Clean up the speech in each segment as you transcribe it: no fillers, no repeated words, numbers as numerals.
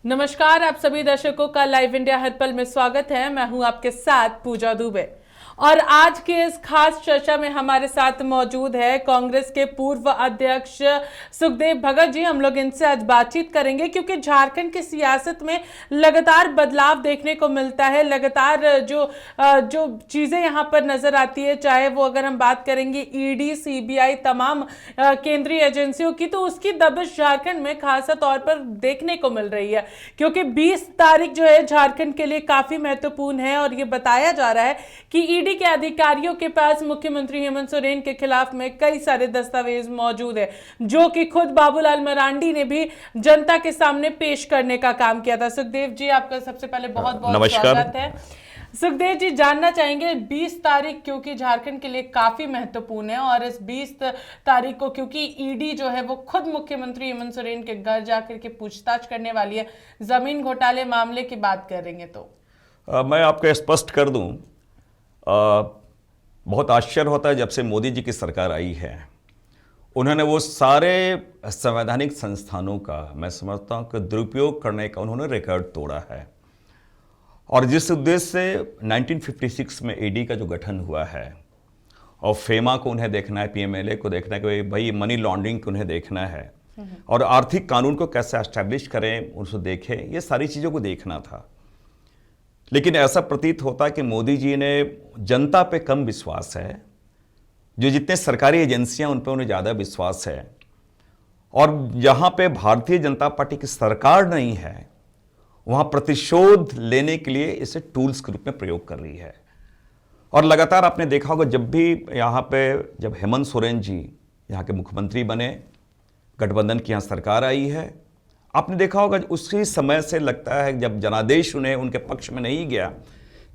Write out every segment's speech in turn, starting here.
नमस्कार, आप सभी दर्शकों का लाइव इंडिया हर पल में स्वागत है। मैं हूं आपके साथ पूजा दुबे और आज के इस खास चर्चा में हमारे साथ मौजूद है कांग्रेस के पूर्व अध्यक्ष सुखदेव भगत जी। हम लोग इनसे आज बातचीत करेंगे क्योंकि झारखंड की सियासत में लगातार बदलाव देखने को मिलता है। लगातार जो चीजें यहां पर नजर आती है, चाहे वो अगर हम बात करेंगे ईडी, सीबीआई, तमाम केंद्रीय एजेंसियों की, तो उसकी दबिश झारखंड में खासा तौर पर देखने को मिल रही है क्योंकि 20 तारीख जो है झारखंड के लिए काफी महत्वपूर्ण है और ये बताया जा रहा है कि ईडी के अधिकारियों के पास मुख्यमंत्री हेमंत सोरेन के खिलाफ में कई सारे दस्तावेज मौजूद है, जो कि खुद बाबूलाल मरांडी ने भी जनता के सामने पेश करने का काम किया था। सुखदेव जी, आपका सबसे पहले बहुत बहुत स्वागत है। सुखदेव जी, जानना चाहेंगे 20 तारीख क्योंकि झारखंड के लिए काफी महत्वपूर्ण है और इस 20 तारीख को क्योंकि ईडी जो है वो खुद मुख्यमंत्री हेमंत सोरेन के घर जाकर के पूछताछ करने वाली है, जमीन घोटाले मामले की बात करेंगे तो मैं आपको स्पष्ट कर दूं, बहुत आश्चर्य होता है जब से मोदी जी की सरकार आई है, उन्होंने वो सारे संवैधानिक संस्थानों का, मैं समझता हूं कि दुरुपयोग करने का उन्होंने रिकॉर्ड तोड़ा है। और जिस उद्देश्य से 1956 में ईडी का जो गठन हुआ है और फेमा को उन्हें देखना है, पीएमएलए को देखना है कि भाई मनी लॉन्ड्रिंग को उन्हें देखना है और आर्थिक कानून को कैसे एस्टैब्लिश करें, उसको देखें, ये सारी चीज़ों को देखना था। लेकिन ऐसा प्रतीत होता है कि मोदी जी ने जनता पे कम विश्वास है, जो जितने सरकारी एजेंसियां उन पे उन्हें ज़्यादा विश्वास है, और जहां पे भारतीय जनता पार्टी की सरकार नहीं है वहां प्रतिशोध लेने के लिए इसे टूल्स के रूप में प्रयोग कर रही है। और लगातार आपने देखा होगा जब भी यहाँ पे जब हेमंत सोरेन जी यहाँ के मुख्यमंत्री बने, गठबंधन की यहाँ सरकार आई है, आपने देखा होगा उसी समय से लगता है जब जनादेश उन्हें उनके पक्ष में नहीं गया,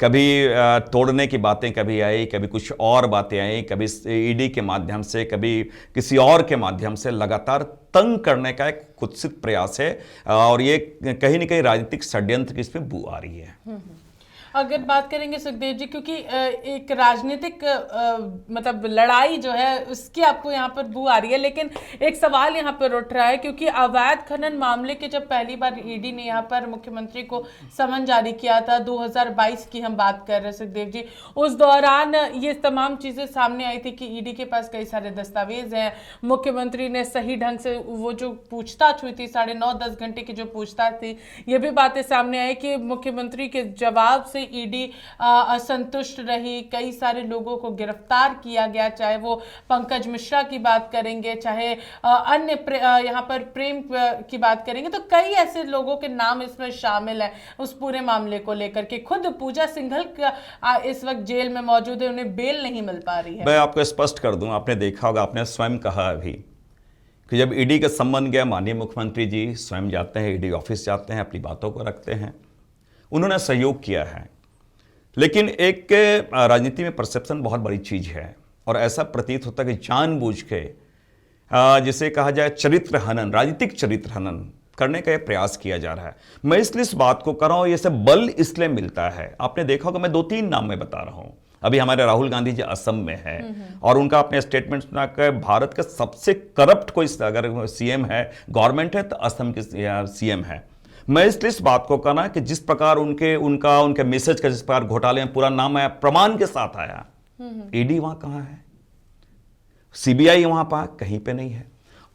कभी तोड़ने की बातें कभी आई, कभी कुछ और बातें आई, कभी ईडी के माध्यम से, कभी किसी और के माध्यम से, लगातार तंग करने का एक कुत्सित प्रयास है और ये कहीं ना कहीं राजनीतिक षड्यंत्र की इसमें बू आ रही है। अगर बात करेंगे सुखदेव जी, क्योंकि एक राजनीतिक मतलब लड़ाई जो है उसकी आपको यहाँ पर बू आ रही है, लेकिन एक सवाल यहाँ पर उठ रहा है क्योंकि अवैध खनन मामले के जब पहली बार ईडी ने यहाँ पर मुख्यमंत्री को समन जारी किया था, 2022 की हम बात कर रहे हैं सुखदेव जी, उस दौरान ये तमाम चीजें सामने आई थी कि ईडी के पास कई सारे दस्तावेज हैं, मुख्यमंत्री ने सही ढंग से वो जो पूछताछ हुई थी, 9.5-10 घंटे की जो पूछताछ थी, ये भी बातें सामने आई कि मुख्यमंत्री के जवाब से ईडी असंतुष्ट रही, कई सारे लोगों को गिरफ्तार किया गया, चाहे वो पंकज मिश्रा की बात करेंगे, चाहे अन्य यहाँ पर प्रेम की बात करेंगे, तो कई ऐसे लोगों के नाम इसमें शामिल हैं उस पूरे मामले को लेकर के। खुद पूजा सिंघल इस वक्त जेल में मौजूद है, उन्हें बेल नहीं मिल पा रही है। मैं आपको स्पष्ट कर दूं, आपने देखा होगा, आपने स्वयं कहा अभी कि जब ईडी का संबंध गया, माननीय मुख्यमंत्री जी स्वयं जाते हैं, ईडी ऑफिस जाते हैं, अपनी बातों को रखते हैं, उन्होंने सहयोग किया है। लेकिन एक राजनीति में परसेप्शन बहुत बड़ी चीज़ है और ऐसा प्रतीत होता है कि जानबूझ के जिसे कहा जाए चरित्र हनन, राजनीतिक चरित्र हनन करने का यह प्रयास किया जा रहा है। मैं इसलिए इस बात को कर रहा हूँ, ये सब बल इसलिए मिलता है। आपने देखा होगा, मैं 2-3 नाम में बता रहा हूँ। अभी हमारे राहुल गांधी जी असम में है और उनका अपने स्टेटमेंट सुना कि भारत का सबसे करप्ट कोई अगर सीएम है, गवर्नमेंट है, तो असम के सीएम है। मैं इसलिए इस बात को कहना कि जिस प्रकार उनके मैसेज का जिस प्रकार घोटाले में पूरा नाम आया, प्रमाण के साथ आया, ईडी वहां कहां है, सीबीआई वहां पर कहीं पे नहीं है।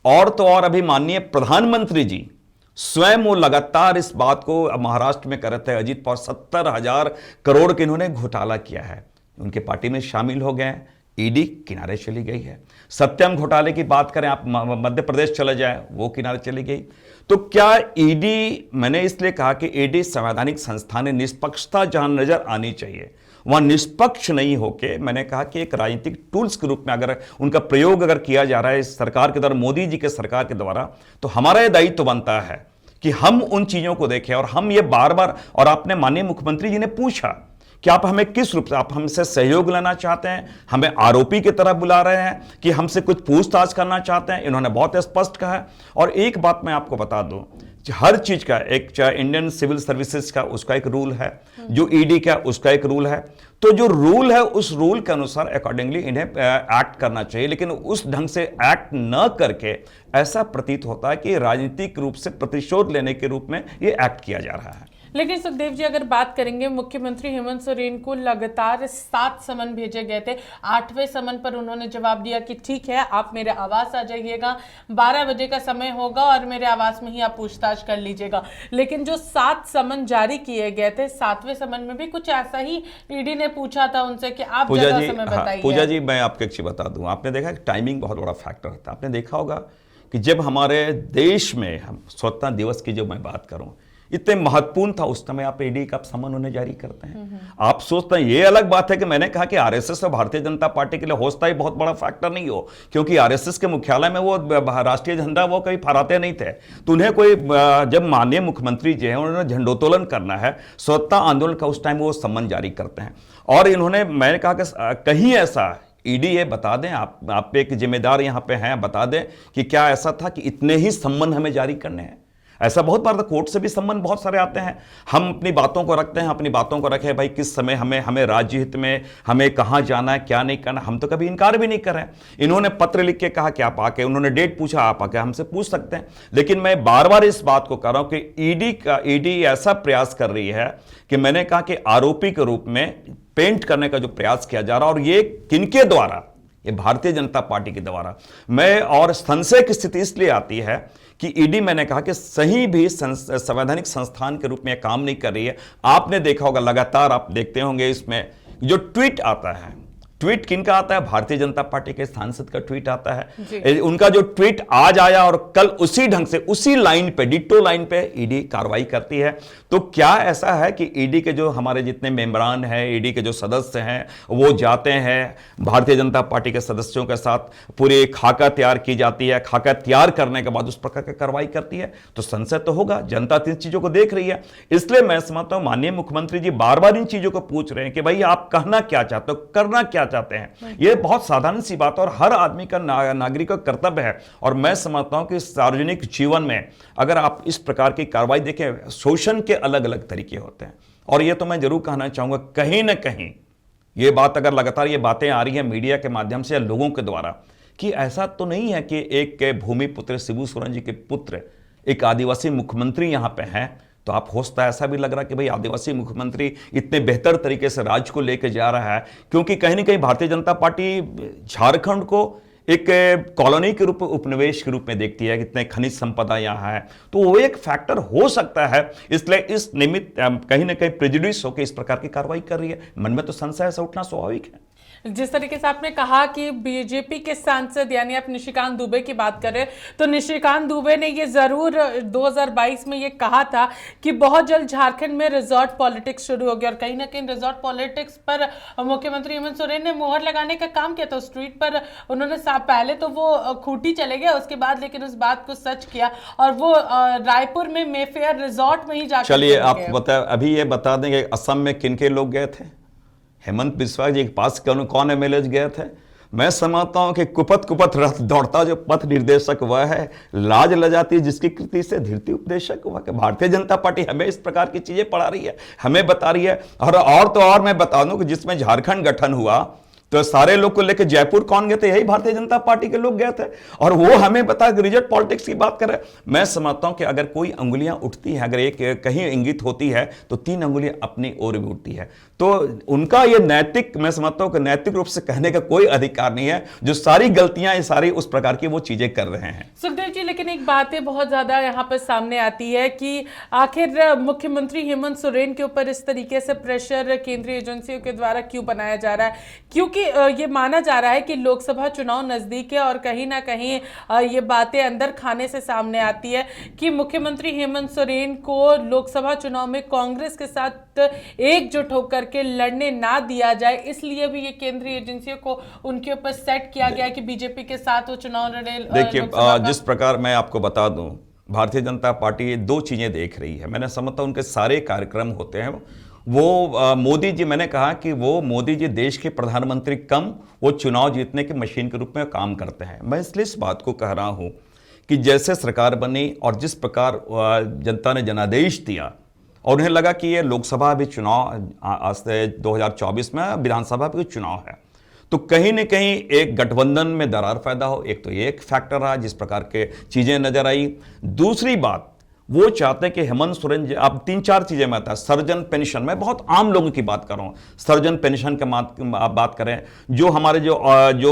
और तो और अभी माननीय प्रधानमंत्री जी स्वयं वो लगातार इस बात को महाराष्ट्र में कर रहे थे, अजीत पवार 70,000 करोड़ के इन्होंने घोटाला किया है, उनके पार्टी में शामिल हो गए, ईडी किनारे चली गई है। सत्यम घोटाले की बात करें, आप मध्य प्रदेश चले जाए, वो किनारे चली गई। तो क्या ईडी, मैंने इसलिए कहा कि ईडी संवैधानिक संस्थान है, निष्पक्षता जहां नजर आनी चाहिए वहां निष्पक्ष नहीं होके, मैंने कहा कि एक राजनीतिक टूल्स के रूप में अगर उनका प्रयोग अगर किया जा रहा है इस सरकार के द्वारा, मोदी जी के सरकार के द्वारा, तो हमारा यह दायित्व बनता है कि हम उन चीजों को देखें और हम ये बार बार, और आपने माननीय मुख्यमंत्री जी ने पूछा क्या आप हमें किस रूप से, आप हमसे सहयोग लेना चाहते हैं, हमें आरोपी की तरह बुला रहे हैं, कि हमसे कुछ पूछताछ करना चाहते हैं? इन्होंने बहुत स्पष्ट कहा है। और एक बात मैं आपको बता दूं, हर चीज का एक, चाहे इंडियन सिविल सर्विसेज का उसका एक रूल है, जो ईडी का उसका एक रूल है। तो जो रूल है उस रूल के अनुसार अकॉर्डिंगली इन्हें एक्ट करना चाहिए, लेकिन उस ढंग से एक्ट न करके ऐसा प्रतीत होता है कि राजनीतिक रूप से प्रतिशोध लेने के रूप में ये एक्ट किया जा रहा है। लेकिन सुखदेव जी, अगर बात करेंगे, मुख्यमंत्री हेमंत सोरेन को लगातार 7 समन भेजे गए थे। 8वें समन पर उन्होंने जवाब दिया कि ठीक है, आप मेरे आवास आ जाइएगा, 12 बजे का समय होगा और मेरे आवास में ही आप पूछताछ कर लीजिएगा। लेकिन जो 7 समन जारी किए गए थे, 7वें समन में भी कुछ ऐसा ही ईडी ने पूछा था उनसे कि आप जगह समय बताइए। पूजा जी, मैं आपको एक चीज बता दूं, आपने देखा कि टाइमिंग बहुत बड़ा फैक्टर होता है। आपने देखा होगा कि जब हमारे देश में, हम स्वतंत्रता दिवस की जो मैं बात करूं, इतने महत्वपूर्ण था, उस समय आप ईडी का समन उन्हें जारी करते हैं। आप सोचते हैं, ये अलग बात है कि मैंने कहा कि आरएसएस और भारतीय जनता पार्टी के लिए हौसला ही बहुत बड़ा फैक्टर नहीं हो, क्योंकि आरएसएस के मुख्यालय में वो राष्ट्रीय झंडा वो कभी फहराते नहीं थे। तो उन्हें कोई, जब माननीय मुख्यमंत्री जी हैं, उन्होंने झंडोत्तोलन करना है, स्वतंत्रता आंदोलन का, उस टाइम वो समन जारी करते हैं। और इन्होंने, मैंने कहा कि कहीं ऐसा ईडी ये बता दें, आप एक जिम्मेदार यहां पे हैं, बता दें कि क्या ऐसा था कि इतने ही सम्मन हमें जारी करने हैं। ऐसा बहुत बार तो कोर्ट से भी सम्मन बहुत सारे आते हैं, हम अपनी बातों को रखते हैं, अपनी बातों को रखें भाई, किस समय हमें राज्य हित में हमें कहां जाना है, क्या नहीं करना, हम तो कभी इनकार भी नहीं कर रहे हैं। इन्होंने पत्र लिख के कहा कि आप आके, उन्होंने डेट पूछा, आप आके हमसे पूछ सकते हैं। लेकिन मैं बार बार इस बात को कर रहा हूं कि ईडी ऐसा प्रयास कर रही है कि मैंने कहा कि आरोपी के रूप में पेंट करने का जो प्रयास किया जा रहा है, और ये किनके द्वारा, ये भारतीय जनता पार्टी के द्वारा। मैं, और संशय की स्थिति इसलिए आती है कि ईडी, मैंने कहा कि सही भी संवैधानिक संस्थान के रूप में काम नहीं कर रही है। आपने देखा होगा, लगातार आप देखते होंगे, इसमें जो ट्वीट आता है, ट्वीट किनका आता है? भारतीय जनता पार्टी के सांसद का ट्वीट आता है। उनका जो ट्वीट आज आया और कल उसी ढंग से, उसी लाइन पे, डिट्टो लाइन पे ईडी कार्रवाई करती है। तो क्या ऐसा है कि ईडी के जो हमारे जितने मेंबरान हैं, ईडी के जो सदस्य हैं, वो जाते हैं भारतीय जनता पार्टी के सदस्यों के साथ, पूरी खाका तैयार की जाती है, खाका तैयार करने के बाद उस प्रकार की कार्रवाई करती है? तो संशय तो होगा, जनता इन चीजों को देख रही है। इसलिए मैं समझता हूं माननीय मुख्यमंत्री जी बार बार इन चीजों को पूछ रहे हैं कि भाई आप कहना क्या चाहते हो, करना क्या चाहते हैं। यह बहुत साधारण सी बात है और हर आदमी का, नागरिक का कर्तव्य है। और मैं समझता हूं कि सार्वजनिक जीवन में अगर आप इस प्रकार की कार्रवाई देखें, शोषण के अलग अलग तरीके होते हैं। और यह तो मैं जरूर कहना चाहूंगा, कहीं ना कहीं यह बात, अगर लगातार ये बातें आ रही है मीडिया के माध्यम से या लोगों के द्वारा, कि ऐसा तो नहीं है कि एक भूमिपुत्र शिबू सोरेन जी के पुत्र एक आदिवासी मुख्यमंत्री यहां पे हैं। तो आप होता ऐसा भी लग रहा कि भाई आदिवासी मुख्यमंत्री इतने बेहतर तरीके से राज्य को लेकर जा रहा है, क्योंकि कहीं ना कहीं भारतीय जनता पार्टी झारखंड को एक कॉलोनी के रूप, उपनिवेश के रूप में देखती है, कितने खनिज संपदा यहाँ है। तो वो एक फैक्टर हो सकता है, इसलिए इस निमित्त कहीं ना कहीं प्रेजुडिस होकर इस प्रकार की कार्रवाई कर रही है। मन में तो संशय ऐसा उठना स्वाभाविक है। जिस तरीके से आपने कहा कि बीजेपी के सांसद, यानी आप निशिकांत दुबे की बात कर रहे हैं, तो निशिकांत दुबे ने ये जरूर 2022 में ये कहा था कि बहुत जल्द झारखंड में रिजॉर्ट पॉलिटिक्स शुरू होगी। और कहीं ना कहीं रिजॉर्ट पॉलिटिक्स पर मुख्यमंत्री हेमंत सोरेन ने मोहर लगाने का काम किया था। उस ट्वीट पर उन्होंने पहले तो वो खूंटी चले गए, उसके बाद लेकिन उस बात को सच किया और वो रायपुर में मेफेयर रिजॉर्ट में ही जाकर, चलिए आप बता, अभी ये बता देंगे असम में किनके लोग गए थे? हेमंत बिस्वा जी के पास कौन एमएलए गए थे? मैं समझता हूं कि कुपत रथ दौड़ता जो पथ निर्देशक वह है, लाज लजाती जिसकी कृति से धीरती उपदेशक वह। भारतीय जनता पार्टी हमें इस प्रकार की चीजें पढ़ा रही है, हमें बता रही है। और तो और मैं बता दूं कि जिसमें झारखंड गठन हुआ तो सारे लोग को लेकर जयपुर कौन गए थे? यही भारतीय जनता पार्टी के लोग गए थे। और वो हमें बता रिजल्ट पॉलिटिक्स की बात कर रहे हैं। मैं समझता हूं कि अगर कोई अंगुलियां उठती हैं, अगर एक कहीं इंगित होती है तो 3 अंगुलियां अपनी ओर भी उठती है। तो उनका ये नैतिक, मैं समझता हूं कि नैतिक रूप से कहने का कोई अधिकार नहीं है। जो सारी गलतियां, ये सारी उस प्रकार की वो चीजें कर रहे हैं। सुखदेव जी, लेकिन एक बात बहुत ज्यादा यहाँ पर सामने आती है कि आखिर मुख्यमंत्री हेमंत सोरेन के ऊपर इस तरीके से प्रेशर केंद्रीय एजेंसियों के द्वारा क्यों बनाया जा रहा है? क्योंकि ये माना जा रहा है कि लोकसभा चुनाव नजदीक है और कहीं ना कहीं ये बातें अंदर खाने से सामने आती है कि मुख्यमंत्री हेमंत सोरेन को लोकसभा चुनाव में कांग्रेस के साथ एकजुट होकर के लड़ने ना दिया जाए, इसलिए भी ये केंद्रीय एजेंसियों को उनके ऊपर सेट किया गया कि बीजेपी के साथ वो चुनाव लड़े। देखिए, जिस प्रकार मैं आपको बता दूं, भारतीय जनता पार्टी 2 चीजें देख रही है। मैंने समझता हूं उनके सारे कार्यक्रम होते हैं वो मोदी जी, मैंने कहा कि वो मोदी जी देश के प्रधानमंत्री कम, वो चुनाव जीतने की मशीन के रूप में काम करते हैं। मैं इसलिए इस बात को कह रहा हूं कि जैसे सरकार बनी और जिस प्रकार जनता ने जनादेश दिया और उन्हें लगा कि ये लोकसभा भी चुनाव आज से 2024 में विधानसभा भी चुनाव है, तो कहीं न कहीं एक गठबंधन में दरार पैदा हो। एक तो ये एक फैक्टर रहा जिस प्रकार के चीजें नजर आई। दूसरी बात, वो चाहते हैं कि हेमंत सोरेन, अब 3-4 चीजें मैं आता, सर्जन पेंशन, मैं बहुत आम लोगों की बात कर रहा हूं, सर्जन पेंशन के आप बात करें, जो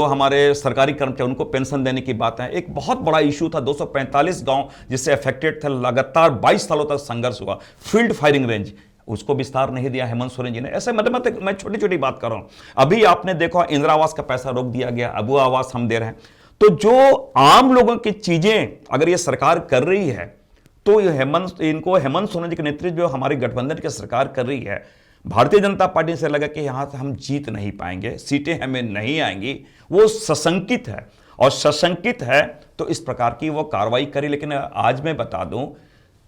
हमारे सरकारी कर्मचारी उनको पेंशन देने की बात है। एक बहुत बड़ा इशू था, 245 गांव जिससे अफेक्टेड थे, लगातार 22 सालों तक संघर्ष हुआ। फील्ड फायरिंग रेंज, उसको विस्तार नहीं दिया हेमंत सोरेन जी ने। ऐसे मतलब मैं छोटी छोटी बात कर रहा हूं। अभी आपने देखो इंदिरा आवास का पैसा रोक दिया गया, अब वो आवास हम दे रहे हैं। तो जो आम लोगों की चीजें अगर ये सरकार कर रही है, तो हेमंत सोरेन जी के नेतृत्व जो हमारी गठबंधन की सरकार कर रही है, भारतीय जनता पार्टी से लगा कि यहां से हम जीत नहीं पाएंगे, सीटें हमें नहीं आएंगी, वो सशंकित है। और सशंकित है तो इस प्रकार की वो कार्रवाई करी। लेकिन आज मैं बता दूं,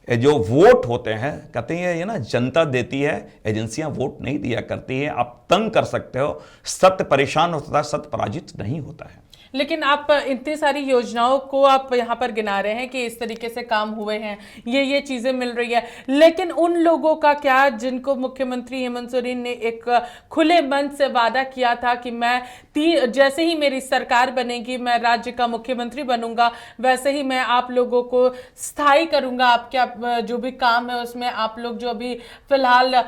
जो वोट होते हैं, कहते हैं ये ना जनता देती है, एजेंसियां वोट नहीं दिया करती हैं। आप तंग कर सकते हो, सत्य परेशान होता है, सत्य पराजित नहीं होता है। लेकिन आप इतनी सारी योजनाओं को आप यहाँ पर गिना रहे हैं कि इस तरीके से काम हुए हैं, ये चीजें मिल रही है, लेकिन उन लोगों का क्या जिनको मुख्यमंत्री हेमंत सोरेन ने एक खुले मन से वादा किया था कि मैं जैसे ही मेरी सरकार बनेगी, मैं राज्य का मुख्यमंत्री बनूंगा, वैसे ही मैं आप लोगों को स्थायी करूंगा, आपके जो भी काम है उसमें आप लोग जो अभी फिलहाल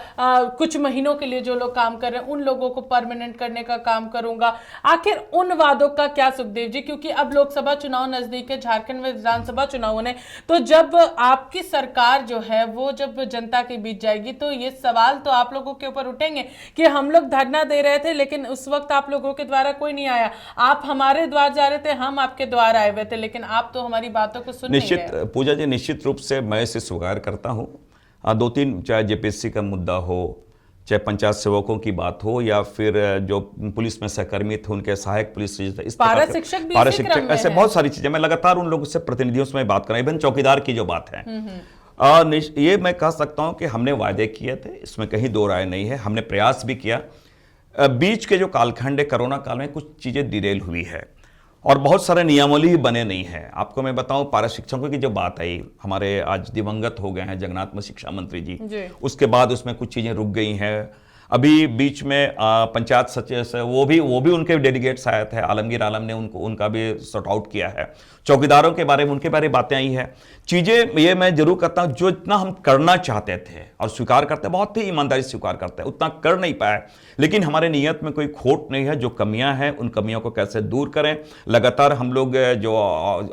कुछ महीनों के लिए जो लोग काम कर रहे हैं उन लोगों को परमानेंट करने का काम करूंगा। आखिर उन वादों का क्या सुखदेव जी, क्योंकि अब लोकसभा चुनाव नजदीक है, झारखंड में विधानसभा चुनाव होने, तो जब आपकी सरकार जो है वो जब जनता के बीच जाएगी तो ये सवाल तो आप लोगों के ऊपर उठेंगे कि हम लोग धरना दे रहे थे लेकिन उस वक्त आप लोगों के द्वारा कोई नहीं आया, आप हमारे द्वार जा रहे थे, हम आपके द्वार आए हुए थे, लेकिन आप तो हमारी बातों को सुन नहीं रहे। पूजा जी, निश्चित रूप से मैं इसे स्वीकार करता हूं। 2-3, चाहे जेपीएससी का मुद्दा हो, चाहे पंचायत सेवकों की बात हो, या फिर जो पुलिस में सहकर्मी थे उनके सहायक पुलिस, इस पारा शिक्षक, ऐसे बहुत सारी चीजें मैं लगातार उन लोगों से प्रतिनिधियों से मैं बात कर रहा हूं। इवन चौकीदार की जो बात है, ये मैं कह सकता हूं कि हमने वायदे किए थे, इसमें कहीं दो राय नहीं है। हमने प्रयास भी किया। बीच के जो कालखंड है, कोरोना काल में कुछ चीजें डिरेल हुई है और बहुत सारे नियमावली भी बने नहीं है। आपको मैं बताऊं, पारा शिक्षकों की जो बात आई, हमारे आज दिवंगत हो गए हैं जगन्नाथ शिक्षा मंत्री जी, उसके बाद उसमें कुछ चीजें रुक गई हैं। अभी बीच में पंचायत सचिव से वो भी उनके डेलीगेट्स आए थे, आलमगीर आलम ने उनका भी सॉर्ट आउट किया है। चौकीदारों के बारे में उनके बारे में बातें आई है। चीजें ये मैं जरूर करता हूं, जो इतना हम करना चाहते थे और स्वीकार करते, बहुत ही ईमानदारी से स्वीकार करते हैं, उतना कर नहीं पाए। लेकिन हमारे नियत में कोई खोट नहीं है। जो कमियां हैं उन कमियों को कैसे दूर करें, लगातार हम लोग जो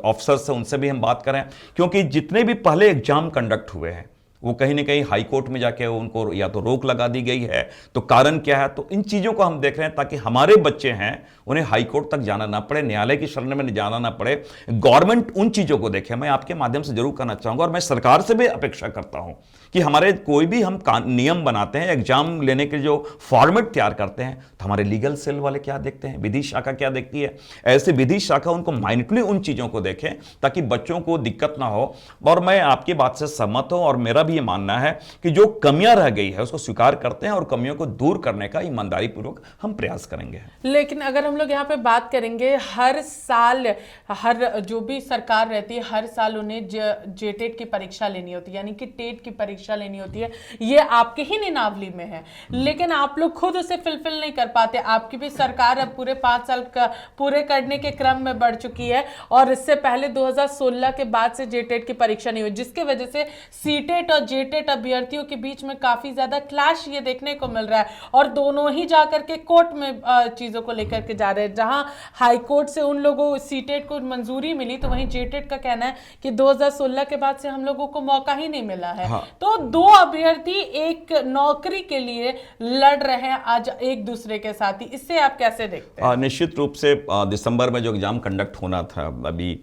ऑफिसर्स हैं उनसे भी हम बात करें, क्योंकि जितने भी पहले एग्जाम कंडक्ट हुए हैं वो कहीं ना कहीं हाई कोर्ट में जाके उनको या तो रोक लगा दी गई है, तो कारण क्या है, तो इन चीज़ों को हम देख रहे हैं ताकि हमारे बच्चे हैं उन्हें हाई कोर्ट तक जाना ना पड़े, न्यायालय की शरण में जाना ना पड़े। गवर्नमेंट उन चीज़ों को देखे। मैं आपके माध्यम से जरूर कहना चाहूँगा और मैं सरकार से भी अपेक्षा करता हूँ कि हमारे कोई भी हम नियम बनाते हैं, एग्जाम लेने के जो फॉर्मेट तैयार करते हैं, तो हमारे लीगल सेल वाले क्या देखते हैं, विधि शाखा क्या देखती है, ऐसे विधि शाखा उनको माइंडफुली उन चीज़ों को देखें ताकि बच्चों को दिक्कत ना हो। और मैं आपकी बात से सहमत हूँ और मेरा भी ये मानना है कि जो कमियां रह गई है उसको स्वीकार करते हैं और कमियों को दूर करने का ईमानदारी पूर्वक हम प्रयास करेंगे। लेकिन अगर हम लोग यहाँ पे बात करेंगे, हर साल हर जो भी सरकार रहती है हर साल उन्हें जेटेट की परीक्षा लेनी होती है, यानी कि टेट की परीक्षा लेनी होती है। ये आपके ही निनावली में है, लेकिन आप लोग खुद उसे फिलफिल नहीं कर पाते। आपकी भी सरकार अब पूरे 5 साल का पूरे करने के क्रम में बढ़ चुकी है और इससे पहले 2016 के बाद से जेटेट की परीक्षा नहीं हुई, जिसकी वजह से सीटेट और जेटेट अभ्यर्थियों के बीच में काफी ज्यादा क्लैश ये देखने को मिल रहा है और दोनों ही जाकर के कोर्ट में चीजों को लेकर के जा रहे हैं। जहां हाई कोर्ट से उन लोगों सीटेट को मंजूरी मिली, तो वहीं जेटेट का कहना है कि 2016 के बाद से हम लोगों को मौका ही नहीं मिला है। हाँ। तो दो अभ्यर्थी एक नौकरी के लिए लड़ रहे हैं आज एक दूसरे के साथ ही, इससे आप कैसे देखते हैं? निश्चित रूप से दिसंबर में जो एग्जाम कंडक्ट होना था अभी,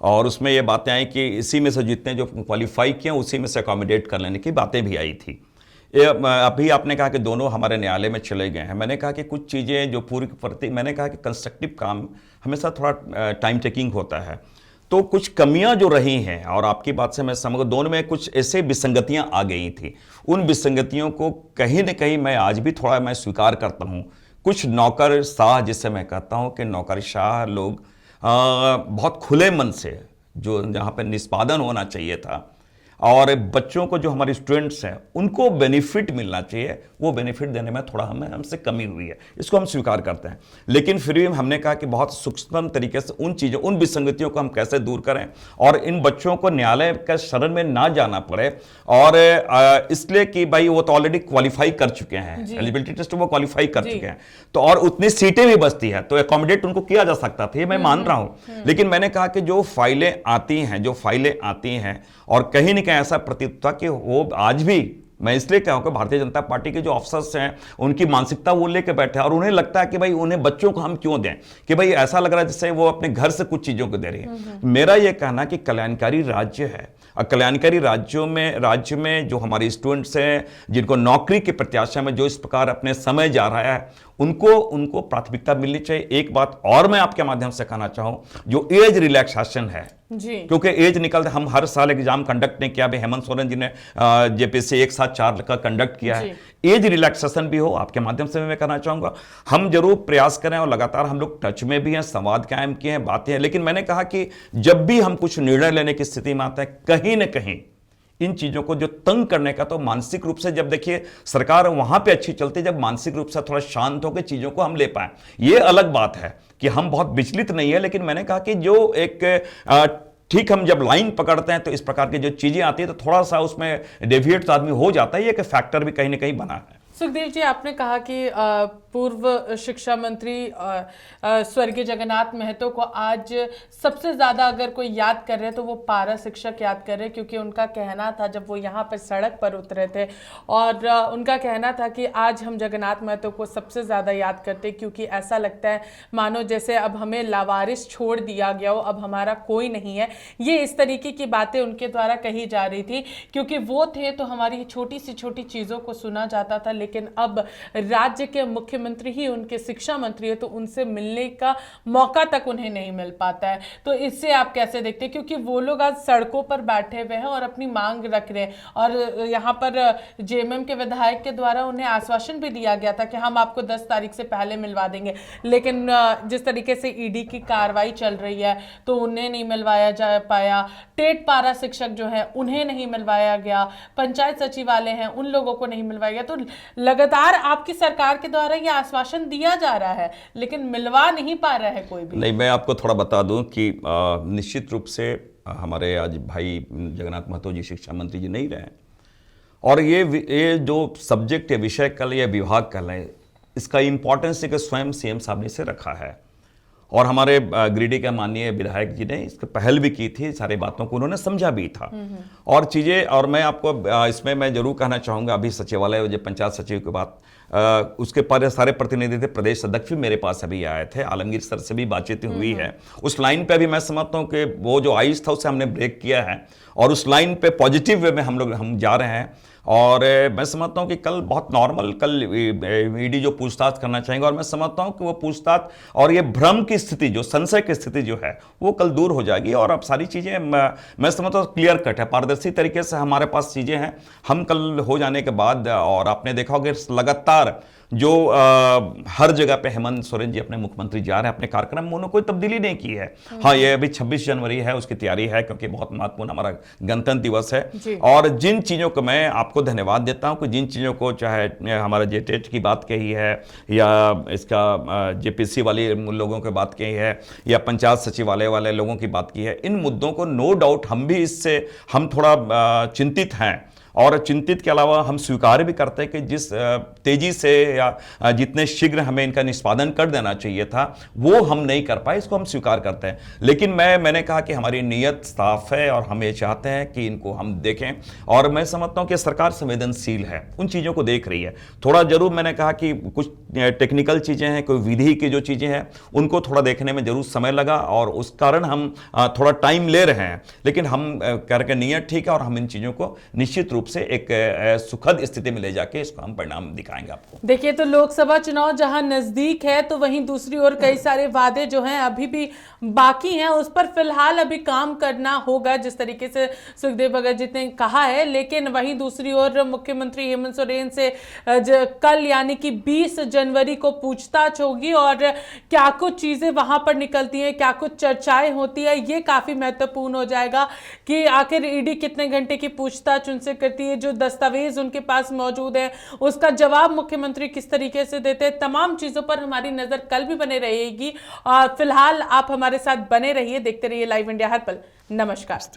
और उसमें ये बातें आई कि इसी में से जितने जो क्वालिफाई किए उसी में से अकोमोडेट कर लेने की बातें भी आई थी। अभी आपने कहा कि दोनों हमारे न्यायालय में चले गए हैं। मैंने कहा कि कुछ चीज़ें जो पूरी प्रति, मैंने कहा कि कंस्ट्रक्टिव काम हमेशा थोड़ा टाइम टेकिंग होता है, तो कुछ कमियां जो रही हैं, और आपकी बात से मैं समझ, दोनों में कुछ ऐसे विसंगतियां आ गई थी। उन विसंगतियों को कहीं ना कहीं मैं आज भी थोड़ा मैं स्वीकार करता हूं। कुछ नौकरशाह, जिससे मैं कहता हूं कि नौकरशाह लोग बहुत खुले मन से, जो जहां पर निष्पादन होना चाहिए था, और बच्चों को, जो हमारे स्टूडेंट्स हैं, उनको बेनिफिट मिलना चाहिए, वो बेनिफिट देने में थोड़ा हमसे कमी हुई है, इसको हम स्वीकार करते हैं। लेकिन फिर भी हमने कहा कि बहुत सूक्ष्म तरीके से उन चीज़ों, उन विसंगतियों को हम कैसे दूर करें और इन बच्चों को न्यायालय के शरण में ना जाना पड़े। और इसलिए कि भाई वो तो ऑलरेडी क्वालिफाई कर चुके हैं, एलिजिबिलिटी टेस्ट वो क्वालिफाई कर चुके हैं, तो और उतनी सीटें भी बचती है, तो एकोमोडेट उनको किया जा सकता था, ये मैं मान रहा हूं। लेकिन मैंने कहा कि जो फाइलें आती हैं और कहीं ना कहीं ऐसा प्रतीत होता कि वो आज भी, मैं इसलिए कहूँ कि भारतीय जनता पार्टी के जो अफसर्स हैं, उनकी मानसिकता वो लेके बैठे हैं, और उन्हें लगता है कि भाई उन्हें बच्चों को हम क्यों दें, कि भाई ऐसा लग रहा है जैसे वो अपने घर से कुछ चीज़ों को दे रही है। मेरा ये कहना कि कल्याणकारी राज्य है, और कल्याणकारी राज्य में जो हमारे स्टूडेंट्स हैं, जिनको नौकरी की प्रत्याशा में जो इस प्रकार अपने समय जा रहा है, उनको प्राथमिकता मिलनी चाहिए। एक बात और मैं आपके माध्यम से कहना चाहूँ, जो एज रिलैक्सेशन है जी, क्योंकि एज निकलते, हम हर साल एग्जाम कंडक्ट नहीं किया, अभी हेमंत सोरेन जी ने जेपीएससी 1 साथ 4 का कंडक्ट किया है, एज रिलैक्सेशन भी हो, आपके माध्यम से मैं कहना चाहूंगा। हम जरूर प्रयास करें, और लगातार हम लोग टच में भी हैं, संवाद कायम किए हैं, बातें हैं, लेकिन मैंने कहा कि जब भी हम कुछ निर्णय लेने की स्थिति में आते हैं, कहीं ना कहीं इन चीजों को जो तंग करने का, तो मानसिक रूप से, जब देखिए सरकार वहां पे अच्छी चलती है जब मानसिक रूप से थोड़ा शांत होकर चीजों को हम ले पाए। ये अलग बात है कि हम बहुत विचलित नहीं है, लेकिन मैंने कहा कि जो एक ठीक, हम जब लाइन पकड़ते हैं तो इस प्रकार की जो चीजें आती है तो थोड़ा सा उसमें डेविएट तो आदमी हो जाता है, ये एक फैक्टर भी कहीं ना कहीं बना है। सुखदेव जी, आपने कहा कि पूर्व शिक्षा मंत्री स्वर्गीय जगन्नाथ महतो को आज सबसे ज्यादा अगर कोई याद कर रहे हैं तो वो पारा शिक्षक याद कर रहे हैं, क्योंकि उनका कहना था जब वो यहाँ पर सड़क पर उतरे थे, और उनका कहना था कि आज हम जगन्नाथ महतो को सबसे ज्यादा याद करते, क्योंकि ऐसा लगता है मानो जैसे अब हमें लावारिस छोड़ दिया गया हो, अब हमारा कोई नहीं है। ये इस तरीके की बातें उनके द्वारा कही जा रही थी, क्योंकि वो थे तो हमारी छोटी सी छोटी चीजों को सुना जाता था, लेकिन अब राज्य के मुख्यमंत्री ही उनके शिक्षा मंत्री है, तो उनसे मिलने का मौका तक उन्हें नहीं मिल पाता है। तो इससे आप कैसे देखते हैं, क्योंकि वो लोग आज सड़कों पर बैठे हुए हैं और अपनी मांग रख रहे हैं, और यहाँ पर जेएमएम के विधायक के द्वारा उन्हें आश्वासन भी दिया गया था कि हम आपको 10 तारीख से पहले मिलवा देंगे, लेकिन जिस तरीके से ईडी की कार्रवाई चल रही है तो उन्हें नहीं मिलवाया जा पाया। टेट पारा शिक्षक जो है उन्हें नहीं मिलवाया गया, पंचायत सचिवालय हैं उन लोगों को नहीं मिलवाया गया। तो लगातार आपकी सरकार के द्वारा यह आश्वासन दिया जा रहा है, लेकिन मिलवा नहीं पा रहा है कोई भी। नहीं, मैं आपको थोड़ा बता दूं कि निश्चित रूप से हमारे आज भाई जगन्नाथ महतो जी शिक्षा मंत्री जी नहीं रहे, और ये जो सब्जेक्ट है, विषय कल या विभाग कल है, इसका इंपॉर्टेंस है कि स्वयं सीएम साहब ने इसे रखा है, और हमारे गिरिडीह के माननीय विधायक जी ने इसकी पहल भी की थी, सारी बातों को उन्होंने समझा भी था और चीज़ें। और मैं आपको इसमें मैं जरूर कहना चाहूँगा, अभी सचिवालय जो पंचायत सचिव की बात, उसके पर सारे प्रतिनिधि थे, प्रदेश अध्यक्ष भी मेरे पास अभी आए थे, आलमगीर सर से भी बातचीत हुई है। उस लाइन पे भी मैं समझता हूँ कि वो जो आइस था उसे हमने ब्रेक किया है, और उस लाइन पे पॉजिटिव वे में हम जा रहे हैं। और मैं समझता हूँ कि कल बहुत नॉर्मल, कल ईडी जो पूछताछ करना चाहेंगे, और मैं समझता हूँ कि वो पूछताछ और ये भ्रम की स्थिति, जो संशय की स्थिति जो है, वो कल दूर हो जाएगी, और अब सारी चीज़ें मैं समझता हूँ क्लियर कट है, पारदर्शी तरीके से हमारे पास चीज़ें हैं। हम कल हो जाने के बाद, और आपने देखा होगा लगातार जो हर जगह पे हेमंत सोरेन जी अपने मुख्यमंत्री जा रहे हैं, अपने कार्यक्रम में उन्होंने कोई तब्दीली नहीं की है। हाँ, ये अभी 26 जनवरी है, उसकी तैयारी है, क्योंकि बहुत महत्वपूर्ण हमारा गणतंत्र दिवस है। और जिन चीज़ों को मैं आपको धन्यवाद देता हूँ कि जिन चीज़ों को, चाहे हमारा जेटेट की बात कही है, या इसका जेपीसी वाले लोगों की बात कही है, या पंचायत सचिवालय वाले लोगों की बात की है, इन मुद्दों को नो डाउट हम भी इससे हम थोड़ा चिंतित हैं, और चिंतित के अलावा हम स्वीकार भी करते हैं कि जिस तेजी से या जितने शीघ्र हमें इनका निष्पादन कर देना चाहिए था, वो हम नहीं कर पाए, इसको हम स्वीकार करते हैं। लेकिन मैंने कहा कि हमारी नीयत साफ है, और हम ये चाहते हैं कि इनको हम देखें, और मैं समझता हूं कि सरकार संवेदनशील है, उन चीज़ों को देख रही है। थोड़ा जरूर मैंने कहा कि कुछ टेक्निकल चीज़ें हैं, कोई विधि की जो चीज़ें हैं, उनको थोड़ा देखने में जरूर समय लगा और उस कारण हम थोड़ा टाइम ले रहे हैं, लेकिन हम करके नीयत ठीक है और हम इन चीज़ों को निश्चित रूप से एक सुखद स्थिति में ले जाके इसको हम परिणाम दिखाएंगे आपको। देखिए, तो लोकसभा चुनाव जहां नजदीक है तो वहीं दूसरी ओर कई सारे वादे जो हैं अभी भी बाकी हैं, उस पर फिलहाल अभी काम करना होगा जिस तरीके से सुखदेव भगत जी ने कहा है। लेकिन वहीं दूसरी ओर मुख्यमंत्री हेमंत सोरेन से कल यानी कि 20 जनवरी को पूछताछ होगी और क्या कुछ चीजें वहां पर निकलती हैं, क्या कुछ चर्चाएं होती है, ये काफी महत्वपूर्ण हो जाएगा कि आखिर ईडी कितने घंटे की पूछताछ उनसे करती है, जो दस्तावेज उनके पास मौजूद है उसका जवाब मुख्यमंत्री किस तरीके से देते हैं। तमाम चीजों पर हमारी नजर कल भी बने रहेगी और फिलहाल आप हमारे साथ बने रहिए, देखते रहिए लाइव इंडिया हर पल। नमस्कार।